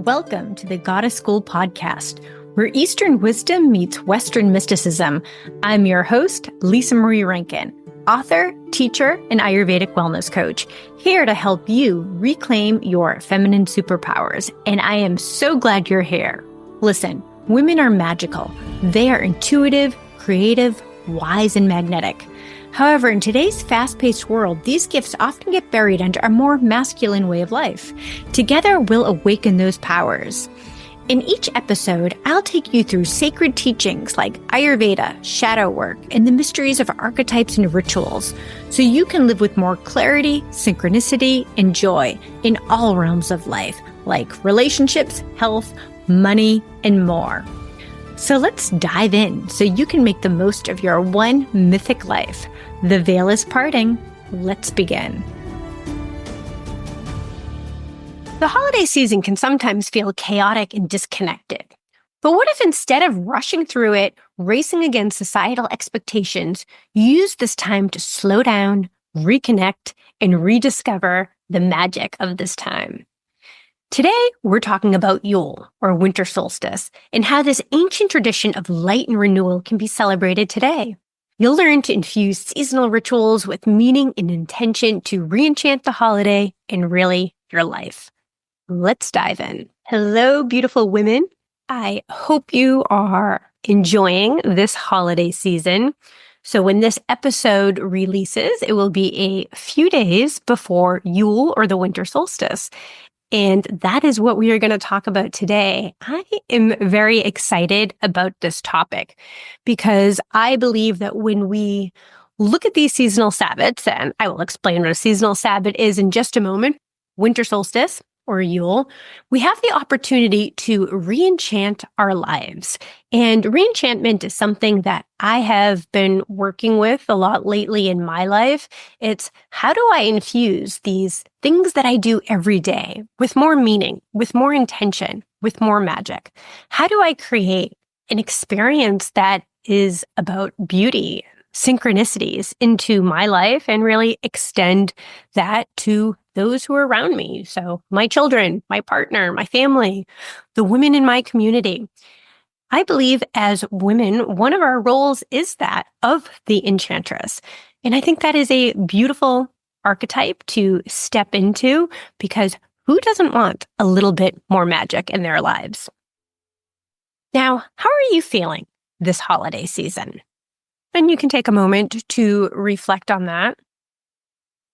Welcome to the Goddess School podcast, where Eastern wisdom meets Western mysticism. I'm your host, Lisa Marie Rankin, author, teacher, and Ayurvedic wellness coach, here to help you reclaim your feminine superpowers. And I am so glad you're here. Listen, women are magical. They are intuitive, creative, wise, and magnetic. However, in today's fast-paced world, these gifts often get buried under a more masculine way of life. Together, we'll awaken those powers. In each episode, I'll take you through sacred teachings like Ayurveda, shadow work, and the mysteries of archetypes and rituals, so you can live with more clarity, synchronicity, and joy in all realms of life, like relationships, health, money, and more. So let's dive in so you can make the most of your one mythic life. The veil is parting. Let's begin. The holiday season can sometimes feel chaotic and disconnected. But what if instead of rushing through it, racing against societal expectations, you use this time to slow down, reconnect, and rediscover the magic of this time? Today, we're talking about Yule, or Winter Solstice, and how this ancient tradition of light and renewal can be celebrated today. You'll learn to infuse seasonal rituals with meaning and intention to re-enchant the holiday and really your life. Let's dive in. Hello, beautiful women. I hope you are enjoying this holiday season. So when this episode releases, it will be a few days before Yule or the Winter Solstice. And that is what we are going to talk about today. I am very excited about this topic because I believe that when we look at these seasonal Sabbaths, and I will explain what a seasonal Sabbath is in just a moment, Winter Solstice or Yule, we have the opportunity to re-enchant our lives. And re-enchantment is something that I have been working with a lot lately in my life. It's how do I infuse these things that I do every day with more meaning, with more intention, with more magic? How do I create an experience that is about beauty, synchronicities into my life and really extend that to those who are around me? So my children, my partner, my family, the women in my community. I believe as women, one of our roles is that of the enchantress. And I think that is a beautiful archetype to step into because who doesn't want a little bit more magic in their lives? Now, how are you feeling this holiday season? And you can take a moment to reflect on that.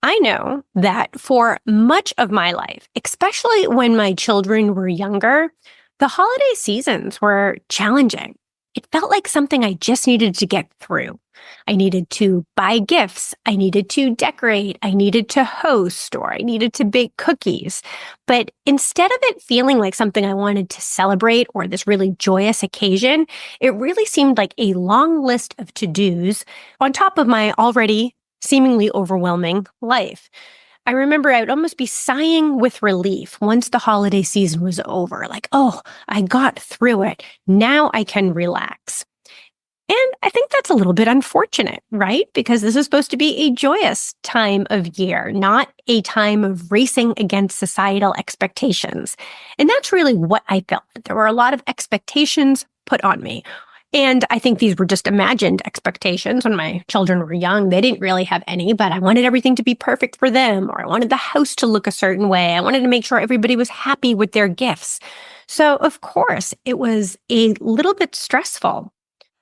I know that for much of my life, especially when my children were younger, the holiday seasons were challenging. It felt like something I just needed to get through. I needed to buy gifts. I needed to decorate. I needed to host, or I needed to bake cookies. But instead of it feeling like something I wanted to celebrate or this really joyous occasion, it really seemed like a long list of to-dos on top of my already seemingly overwhelming life. I remember I would almost be sighing with relief once the holiday season was over. Like, oh, I got through it. Now I can relax. And I think that's a little bit unfortunate, right? Because this is supposed to be a joyous time of year, not a time of racing against societal expectations. And that's really what I felt. There were a lot of expectations put on me. And I think these were just imagined expectations when my children were young. They didn't really have any, but I wanted everything to be perfect for them, or I wanted the house to look a certain way. I wanted to make sure everybody was happy with their gifts. So, of course, it was a little bit stressful.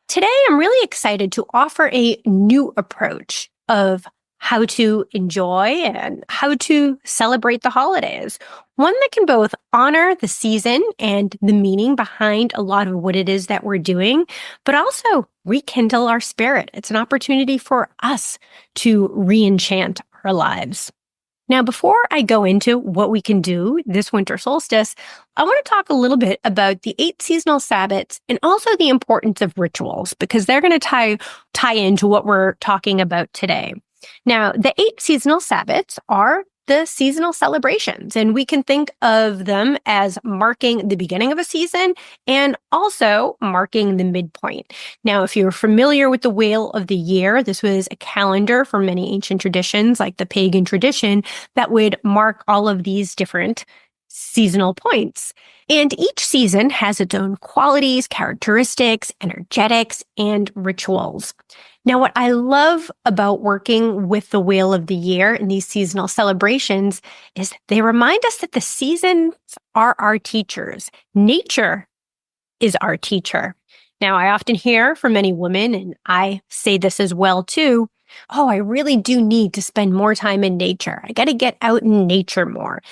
Today, I'm really excited to offer a new approach of how to enjoy and how to celebrate the holidays. One that can both honor the season and the meaning behind a lot of what it is that we're doing, but also rekindle our spirit. It's an opportunity for us to re-enchant our lives. Now, before I go into what we can do this winter solstice, I want to talk a little bit about the 8 seasonal Sabbaths and also the importance of rituals, because they're going to tie into what we're talking about today. Now, the 8 seasonal Sabbaths are the seasonal celebrations, and we can think of them as marking the beginning of a season and also marking the midpoint. Now, if you're familiar with the Wheel of the Year, this was a calendar for many ancient traditions, like the pagan tradition, that would mark all of these different seasonal points. And each season has its own qualities, characteristics, energetics, and rituals. Now, what I love about working with the Wheel of the Year and these seasonal celebrations is they remind us that the seasons are our teachers. Nature is our teacher. Now, I often hear from many women, and I say this as well too, oh, I really do need to spend more time in nature. I got to get out in nature more.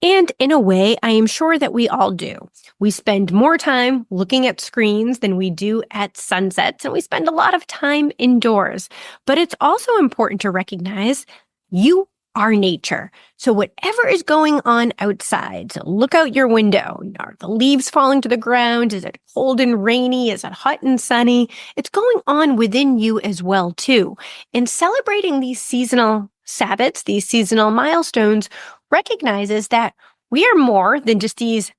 And in a way, I am sure that we all do. We spend more time looking at screens than we do at sunsets, and we spend a lot of time indoors. But it's also important to recognize you are nature. So whatever is going on outside, so look out your window. Are the leaves falling to the ground? Is it cold and rainy? Is it hot and sunny? It's going on within you as well, too. And celebrating these seasonal Sabbaths, these seasonal milestones, recognizes that we are more than just these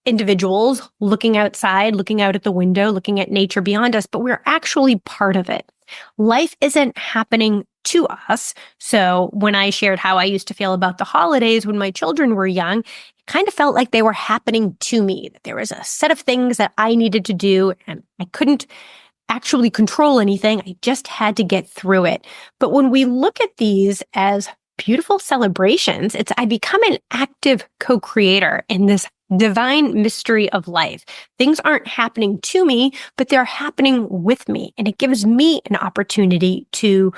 individuals looking outside, looking out at the window, looking at nature beyond us, but we're actually part of it. Life isn't happening to us. So when I shared how I used to feel about the holidays when my children were young, it kind of felt like they were happening to me, that there was a set of things that I needed to do and I couldn't actually control anything. I just had to get through it. But when we look at these as beautiful celebrations, I become an active co-creator in this divine mystery of life. Things aren't happening to me, but they're happening with me. And it gives me an opportunity to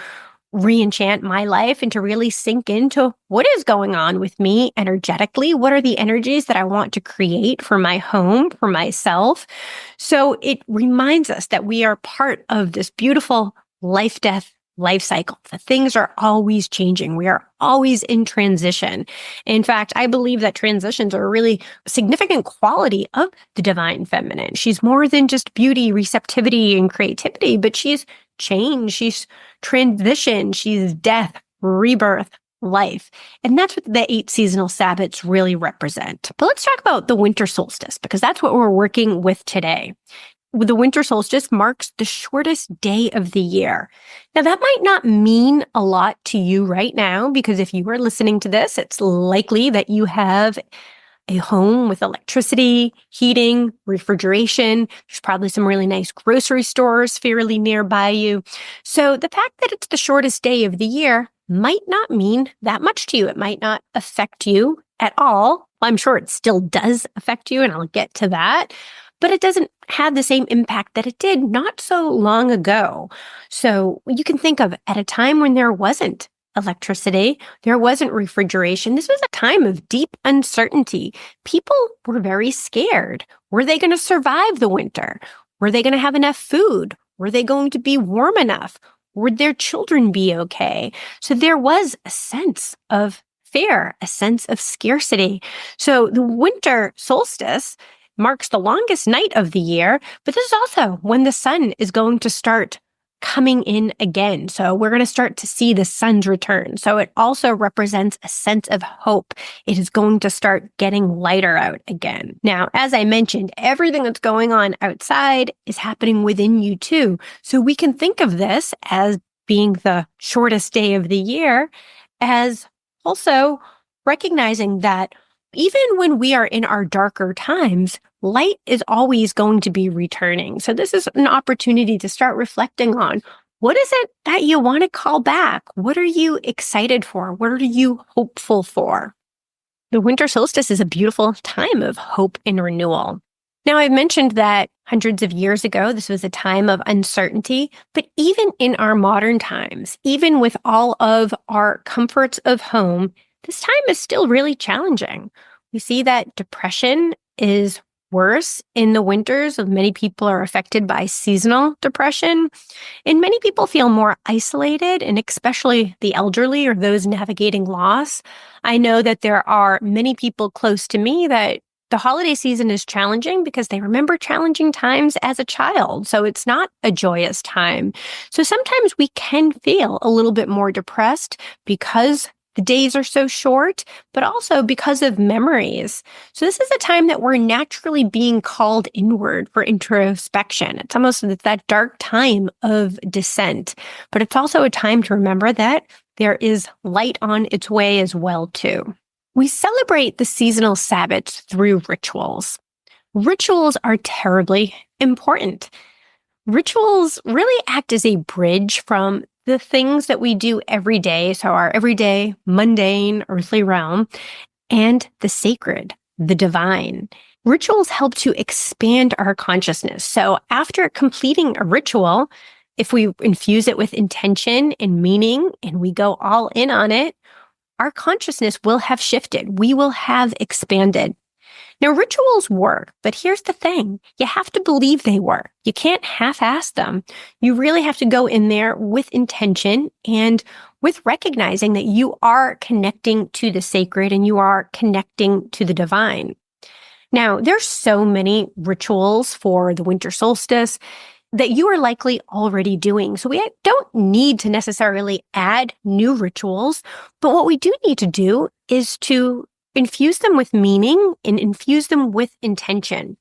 re-enchant my life and to really sink into what is going on with me energetically. What are the energies that I want to create for my home, for myself? So it reminds us that we are part of this beautiful life-death life cycle. The things are always changing. We are always in transition. In fact, I believe that transitions are a really significant quality of the divine feminine. She's more than just beauty, receptivity, and creativity, but she's change, she's transition, she's death, rebirth, life. And that's what the 8 seasonal Sabbaths really represent. But let's talk about the winter solstice, because that's what we're working with today. The winter solstice marks the shortest day of the year. Now, that might not mean a lot to you right now, because if you are listening to this, it's likely that you have a home with electricity, heating, refrigeration. There's probably some really nice grocery stores fairly nearby you. So the fact that it's the shortest day of the year might not mean that much to you. It might not affect you at all. I'm sure it still does affect you, and I'll get to that. But it doesn't have the same impact that it did not so long ago. So you can think of at a time when there wasn't electricity, there wasn't refrigeration. This was a time of deep uncertainty. People were very scared. Were they going to survive the winter? Were they going to have enough food? Were they going to be warm enough? Would their children be okay? So there was a sense of fear, a sense of scarcity. So the winter solstice marks the longest night of the year, but this is also when the sun is going to start coming in again. So we're going to start to see the sun's return. So it also represents a sense of hope. It is going to start getting lighter out again. Now, as I mentioned, everything that's going on outside is happening within you too. So we can think of this as being the shortest day of the year, as also recognizing that even when we are in our darker times, light is always going to be returning. So this is an opportunity to start reflecting on, what is it that you want to call back? What are you excited for? What are you hopeful for? The winter solstice is a beautiful time of hope and renewal. Now, I've mentioned that hundreds of years ago, this was a time of uncertainty, but even in our modern times, even with all of our comforts of home, this time is still really challenging. We see that depression is worse in the winters. Many people are affected by seasonal depression, and many people feel more isolated, and especially the elderly or those navigating loss. I know that there are many people close to me that the holiday season is challenging because they remember challenging times as a child. So it's not a joyous time. So sometimes we can feel a little bit more depressed because the days are so short, but also because of memories. So this is a time that we're naturally being called inward for introspection. It's almost that dark time of descent, but it's also a time to remember that there is light on its way as well, too. We celebrate the seasonal Sabbaths through rituals. Rituals are terribly important. Rituals really act as a bridge from the things that we do every day, so our everyday, mundane, earthly realm, and the sacred, the divine. Rituals help to expand our consciousness. So after completing a ritual, if we infuse it with intention and meaning and we go all in on it, our consciousness will have shifted. We will have expanded. Now, rituals work, but here's the thing. You have to believe they work. You can't half-ass them. You really have to go in there with intention and with recognizing that you are connecting to the sacred and you are connecting to the divine. Now, there's so many rituals for the winter solstice that you are likely already doing. So we don't need to necessarily add new rituals, but what we do need to do is to infuse them with meaning and infuse them with intention.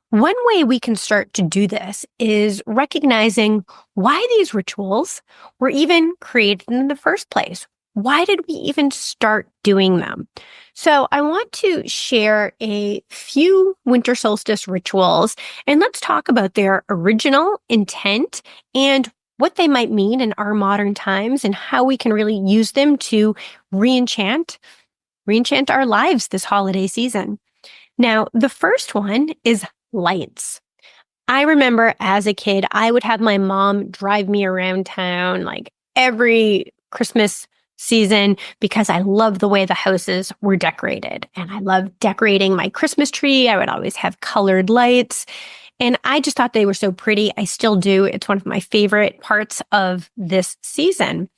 One way we can start to do this is recognizing why these rituals were even created in the first place. Why did we even start doing them? So I want to share a few winter solstice rituals, and let's talk about their original intent and what they might mean in our modern times and how we can really use them to re-enchant our lives this holiday season. Now, the first one is lights. I remember as a kid, I would have my mom drive me around town like every Christmas season because I love the way the houses were decorated. And I love decorating my Christmas tree. I would always have colored lights. And I just thought they were so pretty. I still do. It's one of my favorite parts of this season.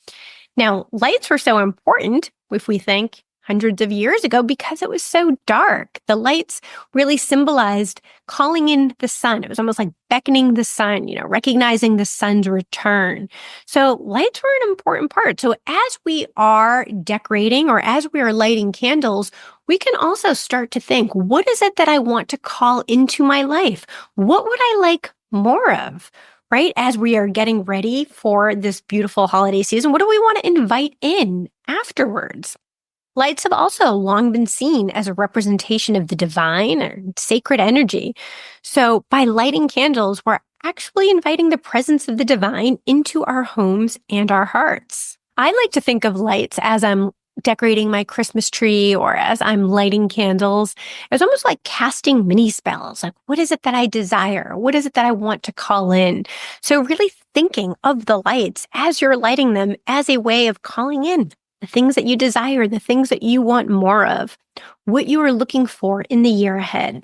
Now, lights were so important if we think hundreds of years ago because it was so dark. The lights really symbolized calling in the sun. It was almost like beckoning the sun, recognizing the sun's return. So lights were an important part. So as we are decorating or as we are lighting candles, we can also start to think, what is it that I want to call into my life? What would I like more of? Right? As we are getting ready for this beautiful holiday season, what do we want to invite in afterwards? Lights have also long been seen as a representation of the divine or sacred energy. So by lighting candles, we're actually inviting the presence of the divine into our homes and our hearts. I like to think of lights as I'm decorating my Christmas tree or as I'm lighting candles. It's almost like casting mini spells. Like, what is it that I desire? What is it that I want to call in? So really thinking of the lights as you're lighting them as a way of calling in the things that you desire, the things that you want more of, what you are looking for in the year ahead.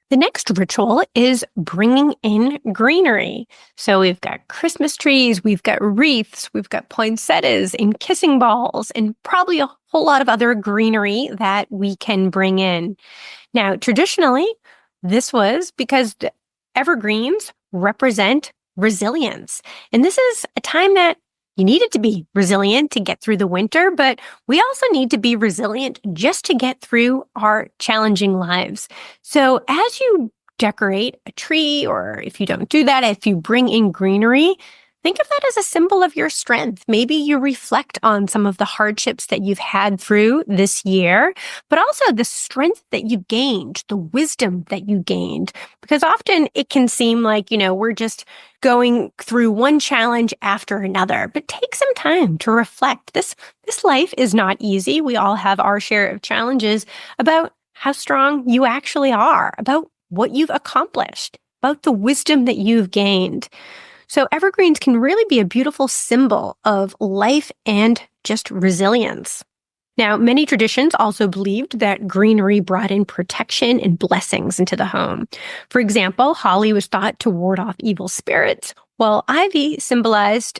The next ritual is bringing in greenery. So we've got Christmas trees, we've got wreaths, we've got poinsettias and kissing balls, and probably a whole lot of other greenery that we can bring in. Now, traditionally, this was because the evergreens represent resilience. And this is a time that you needed to be resilient to get through the winter, but we also need to be resilient just to get through our challenging lives. So as you decorate a tree, or if you don't do that, if you bring in greenery, think of that as a symbol of your strength. Maybe you reflect on some of the hardships that you've had through this year, but also the strength that you gained, the wisdom that you gained. Because often it can seem like, we're just going through one challenge after another, but take some time to reflect. This life is not easy. We all have our share of challenges about how strong you actually are, about what you've accomplished, about the wisdom that you've gained. So evergreens can really be a beautiful symbol of life and just resilience. Now, many traditions also believed that greenery brought in protection and blessings into the home. For example, holly was thought to ward off evil spirits, while ivy symbolized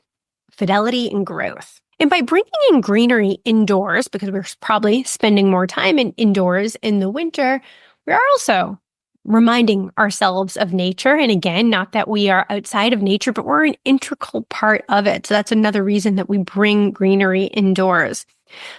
fidelity and growth. And by bringing in greenery indoors, because we're probably spending more time indoors in the winter, we are also reminding ourselves of nature. And again, not that we are outside of nature, but we're an integral part of it. So that's another reason that we bring greenery indoors.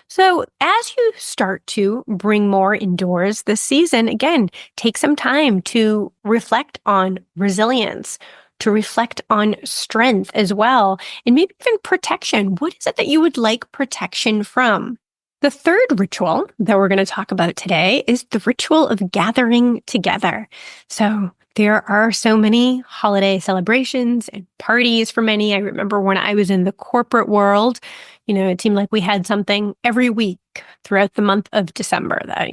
So as you start to bring more indoors this season, again, take some time to reflect on resilience, to reflect on strength as well, and maybe even protection. What is it that you would like protection from? The third ritual that we're going to talk about today is the ritual of gathering together. So there are so many holiday celebrations and parties for many. I remember when I was in the corporate world, it seemed like we had something every week throughout the month of December that,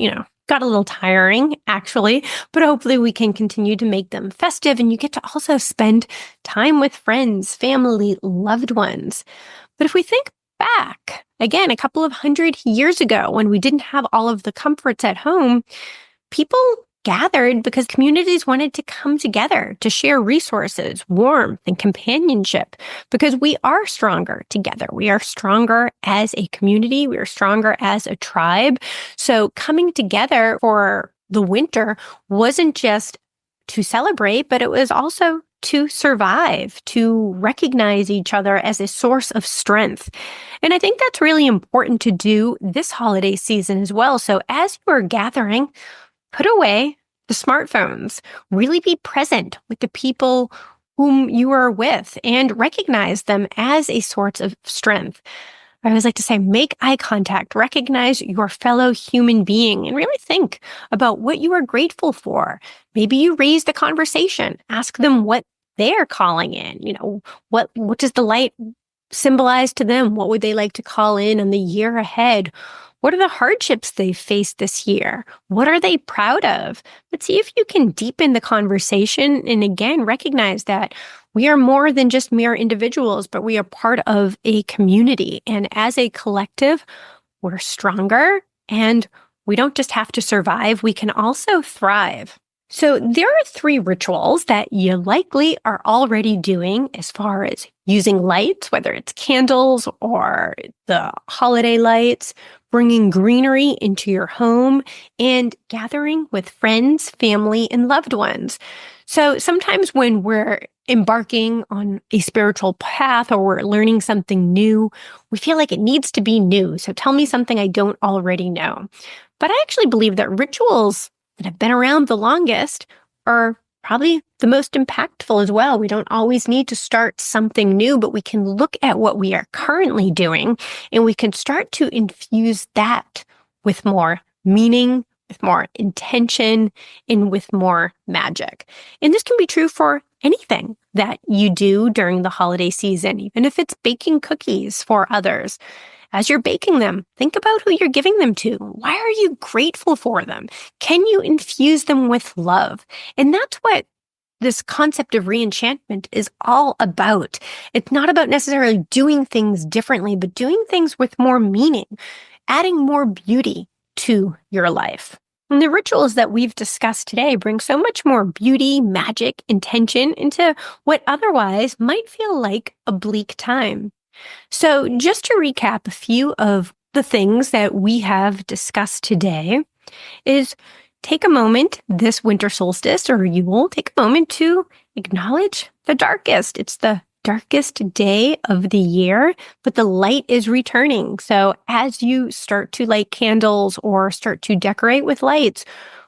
got a little tiring actually, but hopefully we can continue to make them festive and you get to also spend time with friends, family, loved ones. But if we think back, again, a couple of 100 years ago, when we didn't have all of the comforts at home, people gathered because communities wanted to come together to share resources, warmth, and companionship, because we are stronger together. We are stronger as a community. We are stronger as a tribe. So coming together for the winter wasn't just to celebrate, but it was also to survive, to recognize each other as a source of strength. And I think that's really important to do this holiday season as well. So as you are gathering, put away the smartphones, really be present with the people whom you are with and recognize them as a source of strength. I always like to say, make eye contact, recognize your fellow human being, and really think about what you are grateful for. Maybe you raise the conversation, ask them what they're calling in. What does the light symbolize to them? What would they like to call in on the year ahead? What are the hardships they've faced this year? What are they proud of? But see if you can deepen the conversation and again, recognize that we are more than just mere individuals, but we are part of a community. And as a collective, we're stronger and we don't just have to survive, we can also thrive. So there are 3 rituals that you likely are already doing as far as using lights, whether it's candles or the holiday lights, bringing greenery into your home, and gathering with friends, family, and loved ones. So sometimes when we're embarking on a spiritual path or we're learning something new, we feel like it needs to be new. So tell me something I don't already know. But I actually believe that rituals that have been around the longest are probably the most impactful as well. We don't always need to start something new, but we can look at what we are currently doing and we can start to infuse that with more meaning, with more intention, and with more magic. And this can be true for anything that you do during the holiday season, even if it's baking cookies for others. As you're baking them, think about who you're giving them to. Why are you grateful for them? Can you infuse them with love? And that's what this concept of re-enchantment is all about. It's not about necessarily doing things differently, but doing things with more meaning, adding more beauty to your life. And the rituals that we've discussed today bring so much more beauty, magic, intention into what otherwise might feel like a bleak time. So just to recap a few of the things that we have discussed today is take a moment this winter solstice or Yule, take a moment to acknowledge the darkest. It's the darkest day of the year, but the light is returning. So as you start to light candles or start to decorate with lights,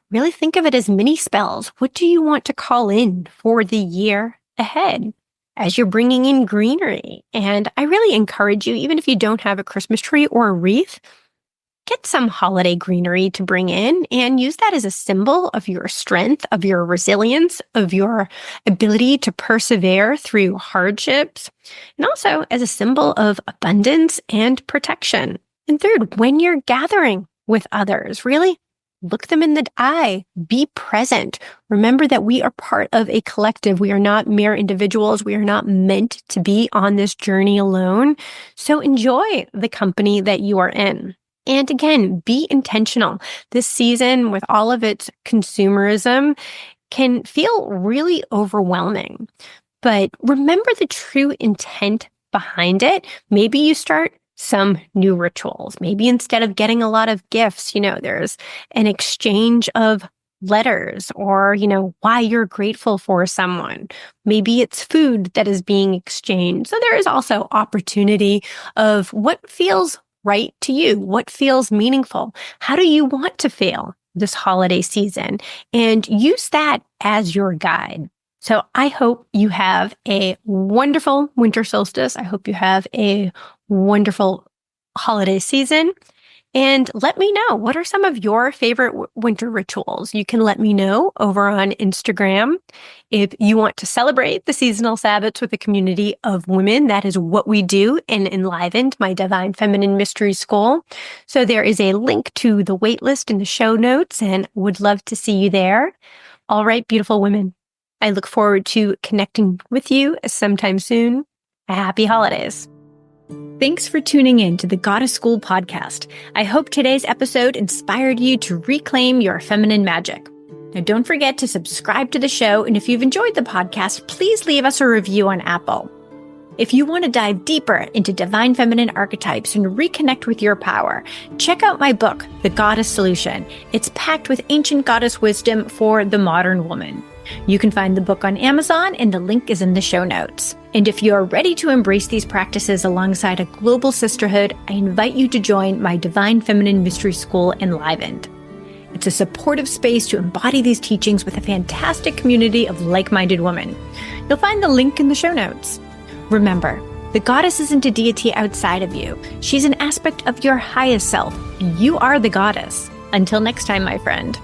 really think of it as mini spells. What do you want to call in for the year ahead? As you're bringing in greenery. And I really encourage you, even if you don't have a Christmas tree or a wreath, get some holiday greenery to bring in and use that as a symbol of your strength, of your resilience, of your ability to persevere through hardships, and also as a symbol of abundance and protection. And third, when you're gathering with others, really look them in the eye, be present. Remember that we are part of a collective. We are not mere individuals. We are not meant to be on this journey alone. So enjoy the company that you are in. And again, be intentional. This season, with all of its consumerism, can feel really overwhelming. But remember the true intent behind it. Maybe you start some new rituals. Maybe instead of getting a lot of gifts, there's an exchange of letters or, why you're grateful for someone. Maybe it's food that is being exchanged. So there is also opportunity of what feels right to you, what feels meaningful. How do you want to feel this holiday season? And use that as your guide. So I hope you have a wonderful winter solstice. I hope you have a wonderful holiday season. And let me know, what are some of your favorite winter rituals? You can let me know over on Instagram. If you want to celebrate the seasonal Sabbaths with a community of women, that is what we do in Enlivened, my Divine Feminine Mystery School. So there is a link to the waitlist in the show notes, and would love to see you there. All right, beautiful women. I look forward to connecting with you sometime soon. Happy holidays. Thanks for tuning in to the Goddess School podcast. I hope today's episode inspired you to reclaim your feminine magic. Now, don't forget to subscribe to the show, and if you've enjoyed the podcast, please leave us a review on Apple. If you want to dive deeper into divine feminine archetypes and reconnect with your power, check out my book, The Goddess Solution. It's packed with ancient goddess wisdom for the modern woman. You can find the book on Amazon, and the link is in the show notes. And if you're ready to embrace these practices alongside a global sisterhood, I invite you to join my Divine Feminine Mystery School, Enlivened. It's a supportive space to embody these teachings with a fantastic community of like-minded women. You'll find the link in the show notes. Remember, the goddess isn't a deity outside of you. She's an aspect of your highest self. You are the goddess. Until next time, my friend.